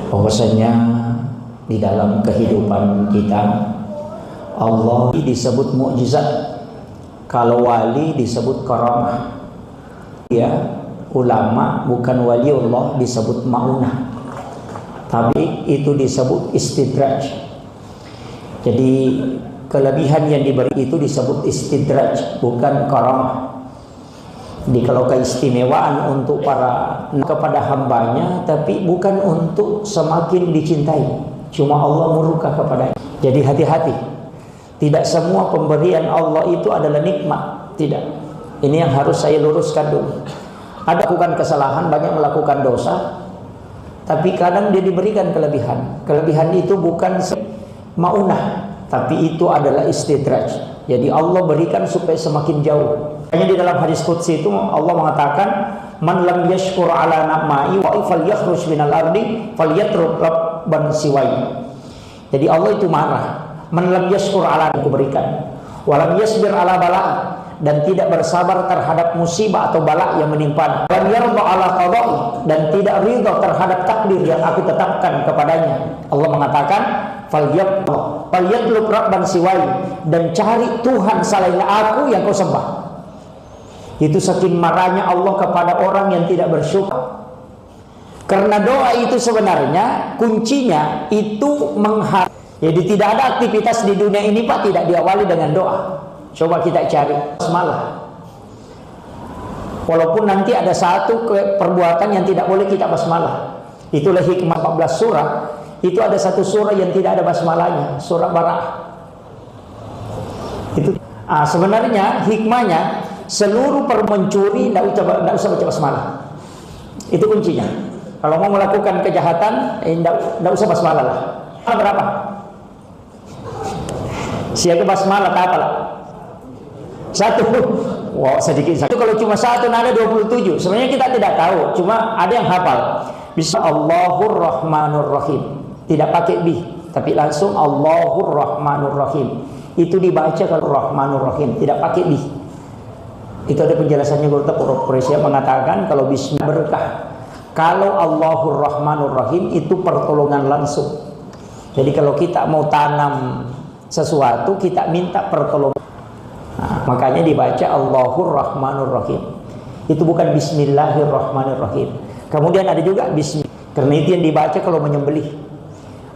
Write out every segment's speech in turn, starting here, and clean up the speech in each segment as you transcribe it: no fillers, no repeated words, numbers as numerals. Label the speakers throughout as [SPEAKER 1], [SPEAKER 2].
[SPEAKER 1] bahwasanya di dalam kehidupan kita Allah disebut mukjizat, kalau wali disebut karamah. Ya, ulama bukan waliullah disebut maunah, tapi itu disebut istidraj. Jadi kelebihan yang diberi itu disebut istidraj, bukan karamah. Jadi kalau keistimewaan untuk kepada hambanya, tapi bukan untuk semakin dicintai, cuma Allah murka kepadanya. Jadi hati-hati, tidak semua pemberian Allah itu adalah nikmat, tidak. Ini yang harus saya luruskan dulu. Ada melakukan kesalahan, banyak melakukan dosa, tapi kadang dia diberikan kelebihan. Kelebihan itu bukan maunah, tapi itu adalah istidraj. Jadi Allah berikan supaya semakin jauh. Hanya di dalam hadis qudsi itu Allah mengatakan, man lam yashkur ala na'mai wa falyakhruj minal ardi falyatruk rabban siwai. Jadi Allah itu marah. Man lam yashkur ala, aku berikan, wa lam yasbir ala bala, dan tidak bersabar terhadap musibah atau bala yang menimpa, lam yarda ala qada'i, dan tidak ridha terhadap takdir yang aku tetapkan kepadanya. Allah mengatakan falyatlub rabban siwai, dan cari Tuhan selain aku yang kau sembah. Itu saking marahnya Allah kepada orang yang tidak bersyukur. Karena doa itu sebenarnya kuncinya itu mengharap. Jadi tidak ada aktivitas di dunia ini Pak tidak diawali dengan doa. Coba kita cari basmalah. Walaupun nanti ada satu perbuatan yang tidak boleh kita basmalah. Itulah hikmah 14 surah. Itu ada satu surah yang tidak ada basmalahnya, surah Bara'ah. Itu sebenarnya hikmahnya seluruh mencuri tidak usah baca basmalah. Itu kuncinya. Kalau mau melakukan kejahatan tidak usah basmalah lah. Berapa? Siapa basmalah apa lah? Satu. Wow, sedikit. Satu kalau cuma satu ada 27. Sebenarnya kita tidak tahu, cuma ada yang hafal. Bisa Allahur Rahmanur Rahim. Tidak pakai bi, tapi langsung Allahur Rahmanur Rahim. Itu dibaca kalau Rahmanur Rahim, tidak pakai bi. Itu ada penjelasannya. Guru Quraisy mengatakan kalau bismillah berkah. Kalau Allahur Rahmanur Rahim itu pertolongan langsung. Jadi kalau kita mau tanam sesuatu, kita minta pertolongan. Makanya dibaca Allahur Rahmanur Rahim. Itu bukan Bismillahirrahmanirrahim. Kemudian ada juga Bismillah. Karena itu yang dibaca kalau menyembelih.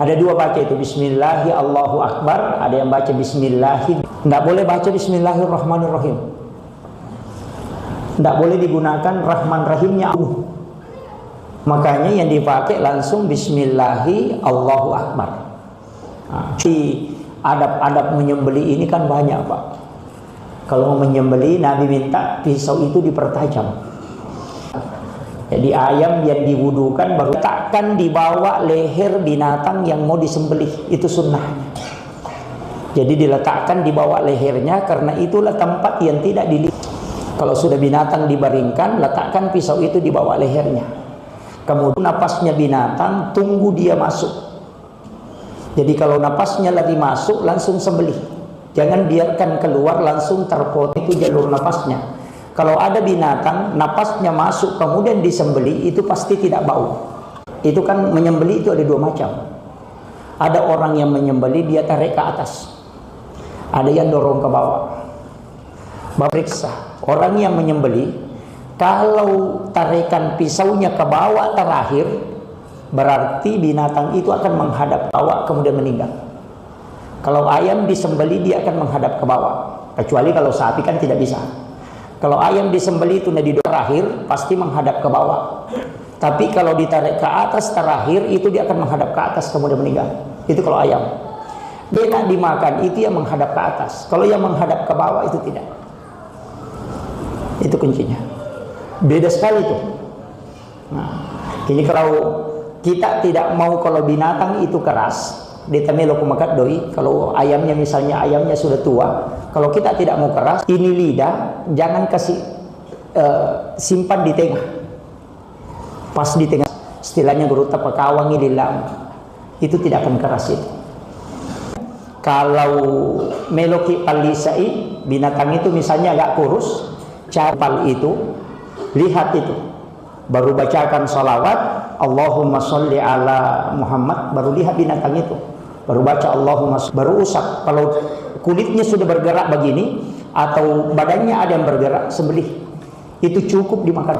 [SPEAKER 1] Ada dua baca itu, Bismillahi Allahu Akbar. Ada yang baca Bismillahi. Tidak boleh baca Bismillahirrahmanirrahim. Tidak boleh digunakan Rahman Rahimnya. Makanya yang dipakai langsung Bismillahi Allahu Akbar. Di adab-adab menyembelih ini kan banyak Pak. Kalau mau menyembelih, Nabi minta pisau itu dipertajam. Jadi ayam yang diwudukan baru takkan dibawa leher binatang yang mau disembelih, itu sunnahnya. Jadi diletakkan di bawah lehernya, karena itulah tempat yang tidak dilihat. Kalau sudah binatang dibaringkan, letakkan pisau itu di bawah lehernya. Kemudian napasnya binatang, tunggu dia masuk. Jadi kalau napasnya lagi masuk, langsung sembelih. Jangan biarkan keluar langsung terpotong, itu jalur napasnya. Kalau ada binatang napasnya masuk kemudian disembelih, itu pasti tidak bau. Itu kan menyembelih itu ada dua macam. Ada orang yang menyembelih dia tarik ke atas, ada yang dorong ke bawah. Periksa orang yang menyembelih, kalau tarikan pisaunya ke bawah terakhir, berarti binatang itu akan menghadap ke bawah kemudian meninggal. Kalau ayam disembelih dia akan menghadap ke bawah, kecuali kalau sapi kan tidak bisa. Kalau ayam disembelih itu di terakhir pasti menghadap ke bawah. Tapi kalau ditarik ke atas terakhir itu dia akan menghadap ke atas kemudian meninggal. Itu kalau ayam. Dia nak dimakan itu yang menghadap ke atas. Kalau yang menghadap ke bawah itu tidak. Itu kuncinya. Beda sekali itu. Nah, ini kalau kita tidak mau kalau binatang itu keras, ditemelo kumakat doi. Kalau ayamnya misalnya ayamnya sudah tua, kalau kita tidak mau keras, ini lidah jangan kasih simpan di tengah. Pas di tengah, istilahnya guru tapakawangi lilam. Itu tidak akan keras itu. Kalau meloki palisai, binatang itu misalnya agak kurus, capal itu, lihat itu. Baru bacakan sholawat, Allahumma sholli ala Muhammad, baru lihat binatang itu, baru baca Allahumma, baru usap. Kalau kulitnya sudah bergerak begini atau badannya ada yang bergerak, sembelih. Itu cukup dimakan.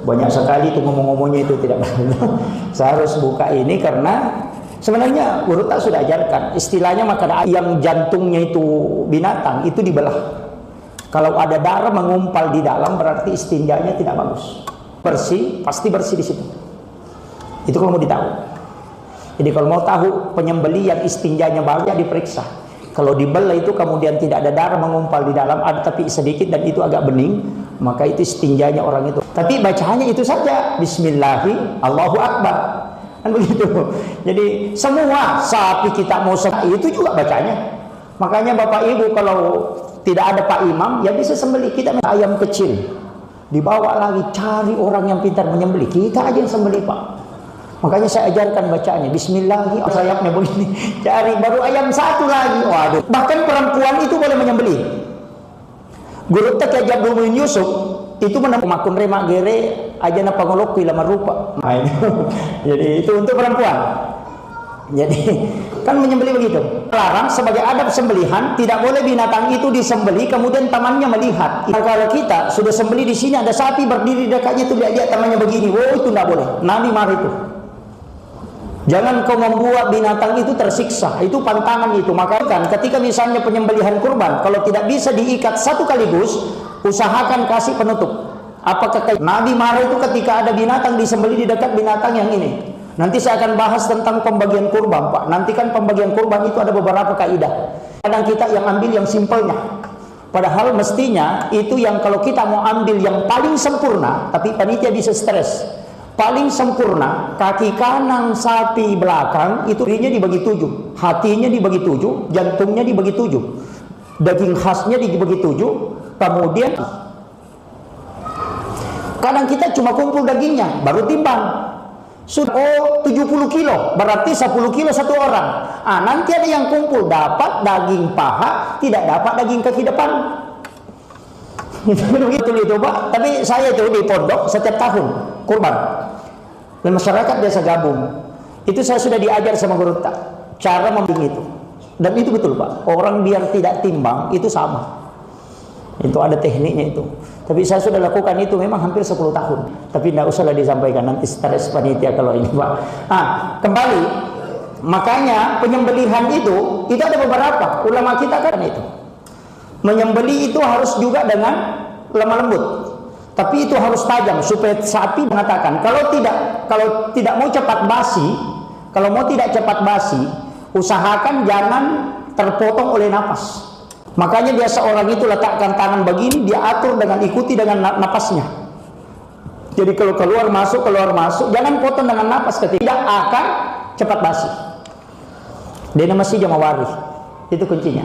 [SPEAKER 1] Banyak sekali itu ngomong-ngomongnya itu tidak benar. Saya harus buka ini karena sebenarnya Guru tak sudah ajarkan istilahnya makanan yang jantungnya itu binatang itu dibelah. Kalau ada darah mengumpal di dalam berarti istinjanya tidak bagus. Bersih, pasti bersih di situ. Itu kalau mau ditahu. Jadi kalau mau tahu penyembelih yang istinjanya bagus diperiksa. Kalau dibelah itu kemudian tidak ada darah mengumpal di dalam, ada tapi sedikit dan itu agak bening, maka itu istinjanya orang itu. Tapi bacaannya itu saja, Bismillahi, Allahu Akbar. Kan begitu. Jadi semua sapi kita mau itu juga bacanya. Makanya Bapak Ibu kalau tidak ada Pak Imam, ya bisa sembelih. Kita ayam kecil, dibawa lagi cari orang yang pintar menyembelih. Kita aja yang sembelih Pak. Makanya saya ajarkan bacaannya Bismillahi, sayapnya begini, cari baru ayam satu lagi. Waduh. Bahkan perempuan itu boleh menyembelih. Guru tak ajak Guru Yusuf itu menemakun remak gere aja na pangolok lama rupa. Jadi itu untuk perempuan. Jadi kan menyembelih begitu. Larang sebagai adab sembelihan, tidak boleh binatang itu disembelih kemudian temannya melihat. Kalau kita sudah sembelih di sini ada sapi berdiri dekatnya itu lihat temannya begini, wow itu tidak boleh. Nabi marah itu. Jangan kau membuat binatang itu tersiksa, itu pantangan itu. Maka kan ketika misalnya penyembelihan kurban, kalau tidak bisa diikat satu kaligus, usahakan kasih penutup. Apakah Nabi marah itu ketika ada binatang disembelih di dekat binatang yang ini? Nanti saya akan bahas tentang pembagian kurban, Pak. Nanti kan pembagian kurban itu ada beberapa kaidah. Kadang kita yang ambil yang simpelnya. Padahal mestinya itu yang kalau kita mau ambil yang paling sempurna, tapi panitia bisa stres. Paling sempurna, kaki kanan sapi belakang itu dirinya dibagi 7, hatinya dibagi 7, jantungnya dibagi 7, daging khasnya dibagi 7, kemudian kadang kita cuma kumpul dagingnya, baru timbang. Sudah 70 kilo, berarti 10 kilo satu orang. Nanti ada yang kumpul dapat daging paha, tidak dapat daging kaki depan. Begitu itu Pak. Tapi saya itu di pondok setiap tahun kurban. Dan masyarakat biasa gabung. Itu saya sudah diajar sama guru tak cara membimbing itu. Dan itu betul Pak. Orang biar tidak timbang itu sama. Itu ada tekniknya itu. Tapi saya sudah lakukan itu memang hampir 10 tahun. Tapi tidak usahlah disampaikan nanti stres panitia kalau ini Pak. Kembali. Makanya penyembelihan itu ada beberapa ulama kita kan itu. Menyembelih itu harus juga dengan lemah lembut. Tapi itu harus tajam supaya sapi mengatakan kalau tidak mau cepat basi, usahakan jangan terpotong oleh napas. Makanya biasa orang itu letakkan tangan begini, dia atur dengan ikuti dengan napasnya. Jadi kalau keluar masuk, jangan potong dengan napas ketika tidak akan cepat basi. Dia masih jamawari. Itu kuncinya.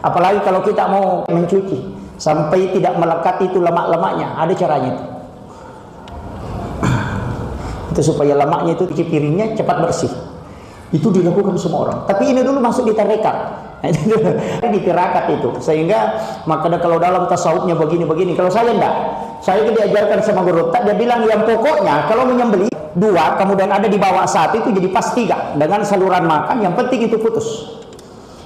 [SPEAKER 1] Apalagi kalau kita mau mencuci sampai tidak melekat itu lemak-lemaknya, ada caranya itu. Itu supaya lemaknya itu cuci piringnya cepat bersih. Itu dilakukan semua orang. Tapi ini dulu masuk di tarekat. Di tirakat itu. Sehingga makanya kalau dalam tasawufnya begini-begini. Kalau saya enggak. Saya itu diajarkan sama guru. Dia bilang yang pokoknya kalau menyembelih 2 kemudian ada di bawah 1 itu jadi pas 3 dengan saluran makan. Yang penting itu putus.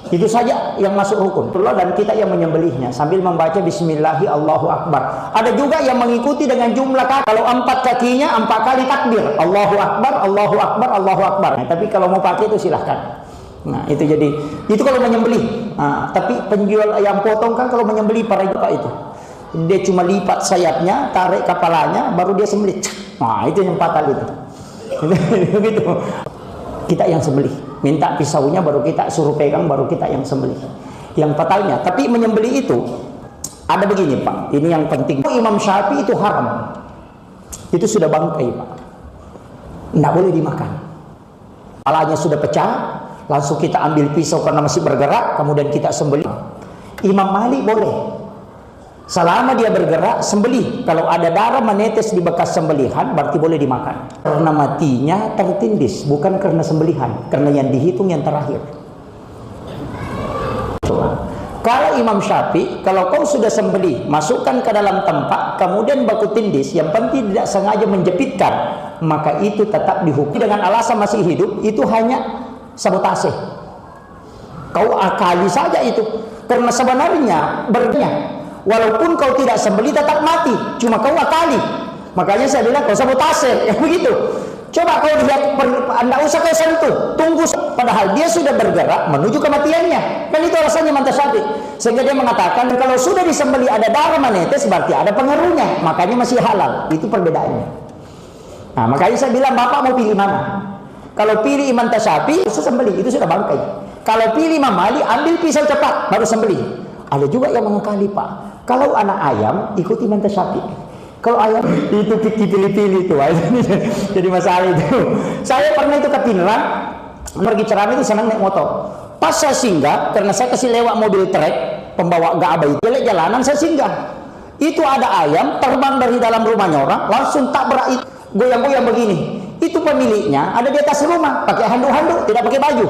[SPEAKER 1] Itu saja yang masuk rukun. Dan kita yang menyembelihnya sambil membaca Bismillahi Allahu Akbar. Ada juga yang mengikuti dengan jumlah kaki. Kalau 4 kakinya 4 kali takbir. Allahu Akbar, Allahu Akbar, Allahu Akbar. Tapi kalau mau pakai itu silahkan. Nah itu jadi itu kalau menyembelih. Tapi penjual ayam potong kan kalau menyembelih para itu dia cuma lipat sayapnya, tarik kepalanya, baru dia sembelih. Nah itu yang fatal itu. Begitu. Kita yang sembelih, minta pisaunya baru kita suruh pegang, baru kita yang sembelih. Yang fatalnya, tapi menyembelih itu ada begini Pak, ini yang penting. Imam Syafi'i itu haram, itu sudah bangkai Pak, tidak boleh dimakan. Kepalanya sudah pecah, langsung kita ambil pisau karena masih bergerak, kemudian kita sembelih. Imam Malik boleh, selama dia bergerak sembelih. Kalau ada darah menetes di bekas sembelihan berarti boleh dimakan. Karena matinya tertindis, bukan karena sembelihan, karena yang dihitung yang terakhir. Coba. Kalau Imam Syafi'i, kalau kau sudah sembelih, masukkan ke dalam tempat, kemudian baku tindis, yang penting tidak sengaja menjepitkan, maka itu tetap dihukum dengan alasan masih hidup, itu hanya sabotase. Kau akali saja itu, karena sebenarnya walaupun kau tidak sembelih tetap mati, cuma kau akali. Makanya saya bilang kau sabotase, ya begitu. Coba kau lihat, anda usah kau sentuh, tunggu, padahal dia sudah bergerak menuju kematiannya. Kan itu alasannya Imam Syafi'i. Sehingga dia mengatakan kalau sudah disembelih ada darah menetes berarti ada pengaruhnya, makanya masih halal. Itu perbedaannya. Nah, makanya saya bilang bapak mau pilih mana? Kalau pilih Imam Syafi'i, sembelih, itu sudah bangkai. Kalau pilih Imam Malik, ambil pisau cepat baru sembelih. Ada juga yang mengakali, Pak. Kalau anak ayam ikut Imam Syafi'i. Kalau ayam itu pilih-pilih itu, jadi masalah itu. Saya pernah itu ke Pinrang, pergi ceramah itu senang naik motor. Pas saya singgah, karena saya kasih lewat mobil trek pembawa gabah itu, jelek jalanan saya singgah. Itu ada ayam terbang dari dalam rumahnya orang, langsung tabrak, goyang-goyang begini. Itu pemiliknya ada di atas rumah, pakai handuk-handuk, tidak pakai baju.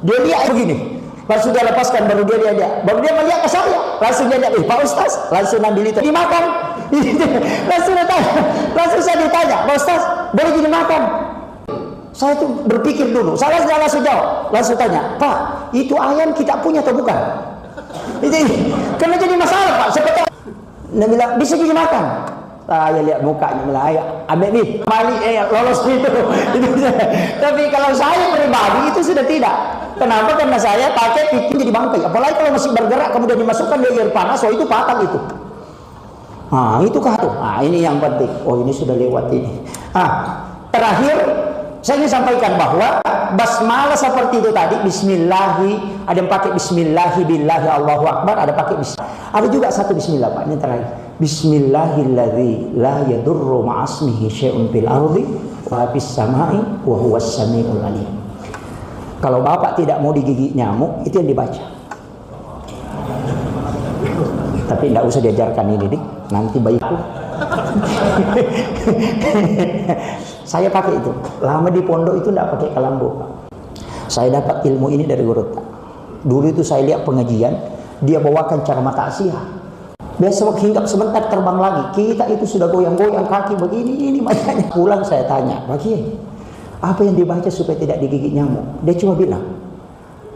[SPEAKER 1] Dia lihat begini. Langsung dia lepaskan, baru dia melihat ke saya, langsung dia lihat, Pak Ustaz, langsung ambil itu dimakan. langsung saya ditanya, Pak Ustaz, boleh dimakan? Saya tuh berpikir dulu, saya langsung jawab, langsung tanya, Pak, itu ayam kita punya atau bukan? Karena jadi masalah, Pak. Seperti dia bilang bisa dimakan. Saya lihat mukanya, bilang, ayo ambil nih, Malik, lolos itu. Tapi kalau saya pribadi itu sudah tidak. Kenapa? Karena saya pakai pikir jadi bangkai. Apalagi kalau masih bergerak kemudian dimasukkan di air panas, oh itu fatal itu. Nah, itu kah tuh? Nah, ini yang penting. Oh, ini sudah lewat ini. Terakhir saya ingin sampaikan bahwa basmalah seperti itu tadi, bismillahi, ada yang pakai bismillahi billahi Allahu akbar, ada pakai bismillah. Ada juga satu bismillah, Pak, ini terakhir. Bismillahilladzi la yadurru ma'asmihi syai'un fil ardi wa fis samai wa huwas samiul alim. Kalau bapak tidak mau digigit nyamuk, itu yang dibaca. Tapi tidak usah diajarkan ini, Dik. Nanti bayiku. Saya pakai itu. Lama di pondok itu tidak pakai kelambu. Saya dapat ilmu ini dari guru. Dulu itu saya lihat pengajian, dia bawakan cara taksiyah. Besok hinggap sebentar terbang lagi. Kita itu sudah goyang-goyang kaki begini, ini makanya. Pulang saya tanya, bagi apa yang dibaca supaya tidak digigit nyamuk? Dia cuma bilang,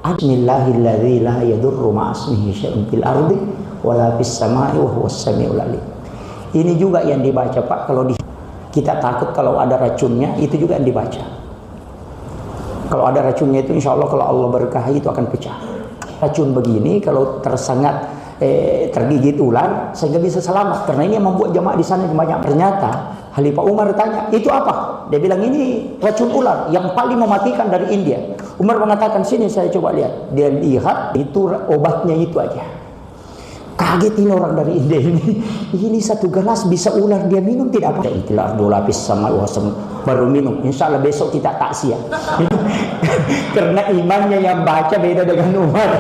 [SPEAKER 1] Bismillahilladzi la yadurru ma'asmihi syai'un fil ardi wala fis samai wa huwas samiul alim. Ini juga yang dibaca, Pak. Kalau kita takut kalau ada racunnya, itu juga yang dibaca. Kalau ada racunnya itu insya Allah kalau Allah berkahi itu akan pecah. Racun begini kalau tersengat tergigit ular sehingga bisa selamat, karena ini yang membuat jamaah di sana banyak. Ternyata Khalifah Umar tanya, itu apa? Dia bilang ini racun ular yang paling mematikan dari India. Umar mengatakan, sini saya coba lihat. Dia lihat itu obatnya itu aja. Kaget ini orang dari India ini satu gelas bisa ular dia minum tidak apa. Itulah dua lapis sama wasem baru minum. Insya Allah besok kita taksiyah. Karena imannya yang baca beda dengan Umar.